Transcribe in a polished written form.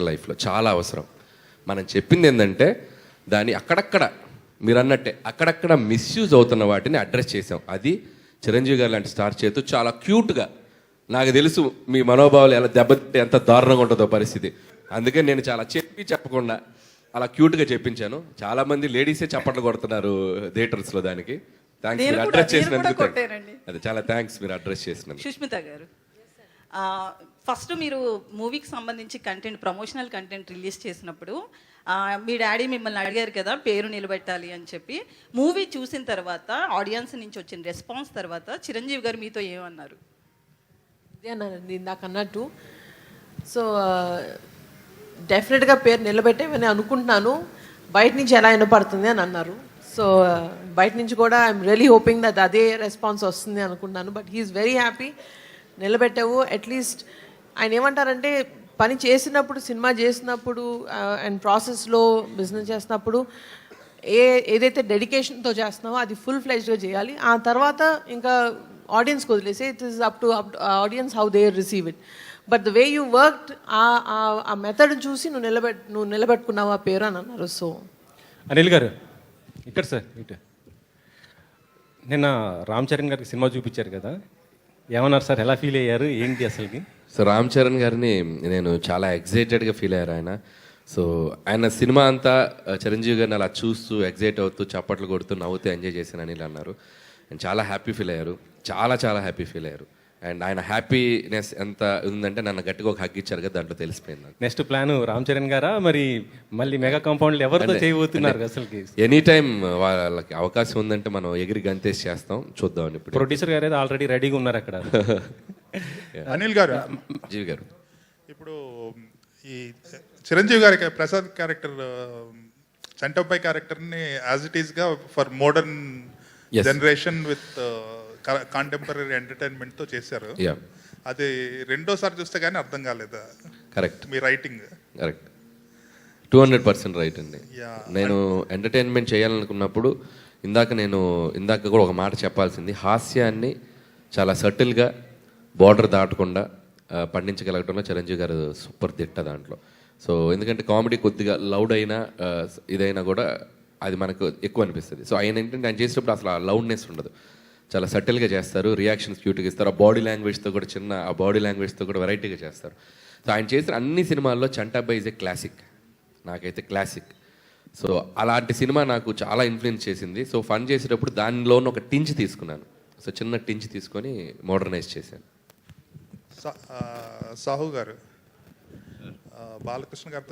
లైఫ్లో చాలా అవసరం. మనం చెప్పింది ఏంటంటే దాన్ని అక్కడక్కడ మీరు అన్నట్టే అక్కడక్కడ మిస్యూజ్ అవుతున్న వాటిని అడ్రస్ చేసాం. అది చిరంజీవి గారు లాంటి స్టార్ చేతు చాలా క్యూట్గా, నాకు తెలుసు మీ మనోభావాలు ఎలా దెబ్బతింటే ఎంత దారుణంగా ఉంటుందో పరిస్థితి. అందుకే నేను చాలా చెప్పకుండా అలా క్యూట్గా చెప్పించాను. చాలామంది లేడీసే చప్పట్లు కొడుతున్నారు థియేటర్స్లో. దానికి థ్యాంక్స్ మీరు అడ్రస్ చేసినందుకు. అది చాలా థ్యాంక్స్ మీరు అడ్రస్ చేసినందుకు. సుష్మిత గారు, ఫస్ట్ మీరు మూవీకి సంబంధించి కంటెంట్, ప్రమోషనల్ కంటెంట్ రిలీజ్ చేసినప్పుడు మీ డాడీ మిమ్మల్ని అడిగారు కదా పేరు నిలబెట్టాలి అని చెప్పి. మూవీ చూసిన తర్వాత ఆడియన్స్ నుంచి వచ్చిన రెస్పాన్స్ తర్వాత చిరంజీవి గారు మీతో ఏమన్నారు? అన్నానండి ఇందాక అన్నట్టు. సో డెఫినెట్గా పేరు నిలబెట్టేవని అనుకుంటున్నాను. బయట నుంచి ఎలా వినపడుతుంది అని అన్నారు. సో బయట నుంచి కూడా ఐఎమ్ రియలీ హోపింగ్ దట్ అదే రెస్పాన్స్ వస్తుంది అనుకుంటున్నాను. But he's very happy. నిలబెట్టావు. అట్లీస్ట్ ఆయన ఏమంటారంటే పని చేసినప్పుడు, సినిమా చేసినప్పుడు అండ్ ప్రాసెస్లో బిజినెస్ చేసినప్పుడు ఏదైతే డెడికేషన్తో చేస్తున్నావో అది ఫుల్ ఫ్లెజ్డ్గా చేయాలి. ఆ తర్వాత ఇంకా ఆడియన్స్కి వదిలేసి it is up to audience how they receive it. But the way you worked, ఆ మెథడ్ చూసి నువ్వు నిలబెట్టుకున్నావు ఆ పేరు అని అన్నారు. సో అనిల్ గారు ఇక్కడ సార్ ఇటు నిన్న రామ్ చరణ్ గారికి సినిమా చూపించారు కదా, ఏమన్నారు సార్? ఎలా ఫీల్ అయ్యారు? ఏంటి అసలుకి? సో రామ్ చరణ్ గారిని నేను చాలా ఎగ్జైటెడ్గా ఫీల్ అయ్యారు ఆయన. సో ఆయన సినిమా అంతా చిరంజీవి గారిని అలా చూస్తూ ఎగ్జైట్ అవుతూ చప్పట్లు కొడుతూ నవ్వుతూ ఎంజాయ్ చేశాను అని అన్నారు. అండ్ చాలా హ్యాపీ ఫీల్ అయ్యారు. చాలా హ్యాపీ ఫీల్ అయ్యారు. అండ్ ఆయన హ్యాపీనెస్ ఎంత ఉందంటే నన్ను గట్టిగా ఒక హగ్ ఇచ్చారు కదా, దాంట్లో తెలిసిపోయింది. నెక్స్ట్ ప్లాన్ రామ్ చరణ్ గారా? మరి మళ్ళీ మెగా కాంపౌండ్లు ఎవరితో చేయబోతున్నారు అసలుకి? ఎనీ టైం వాళ్ళకి అవకాశం ఉందంటే మనం ఎగిరి గంతేసి చేస్తాం, చూద్దాం. ఇప్పుడు ప్రొడ్యూసర్ గారు అయితే ఆల్రెడీ రెడీగా ఉన్నారు అక్కడ. అనిల్ గారు, జీవి గారు, ఇప్పుడు ఈ చిరంజీవి గారి ప్రసాద్ క్యారెక్టర్, చంటబ్బాయి క్యారెక్టర్ని యాజ్ ఇట్ ఈస్గా for modern generation with contemporary ఎంటర్టైన్మెంట్తో చేశారు. అది రెండోసారి చూస్తే కానీ అర్థం కాలేదా? కరెక్ట్, మీ రైటింగ్ కరెక్ట్, 200% రైట్ అండి. నేను ఎంటర్టైన్మెంట్ చేయాలనుకున్నప్పుడు ఇందాక కూడా ఒక మాట చెప్పాల్సింది. హాస్యాన్ని చాలా సటిల్గా బార్డర్ దాటకుండా పండించగలగటంలో చిరంజీవి గారు సూపర్ దిట్ట దాంట్లో. సో ఎందుకంటే కామెడీ కొద్దిగా లౌడ్ అయినా ఇదైనా కూడా అది మనకు ఎక్కువ అనిపిస్తుంది. సో ఆయన ఏంటంటే ఆయన చేసేటప్పుడు అసలు ఆ లౌడ్నెస్ ఉండదు, చాలా సటిల్గా చేస్తారు. రియాక్షన్స్ క్యూట్గా ఇస్తారు. ఆ బాడీ లాంగ్వేజ్తో కూడా వెరైటీగా చేస్తారు. సో ఆయన చేసిన అన్ని సినిమాల్లో చంటాబాయ్ ఈజ్ ఏ క్లాసిక్, నాకైతే క్లాసిక్. సో అలాంటి సినిమా నాకు చాలా ఇన్ఫ్లుయెన్స్ చేసింది. సో ఫన్ చేసేటప్పుడు దానిలోని ఒక టించ్ తీసుకున్నాను. సో చిన్న టించ్ తీసుకొని మోడర్నైజ్ చేశాను. సాహు గారు, బాలకృష్ణ గారితో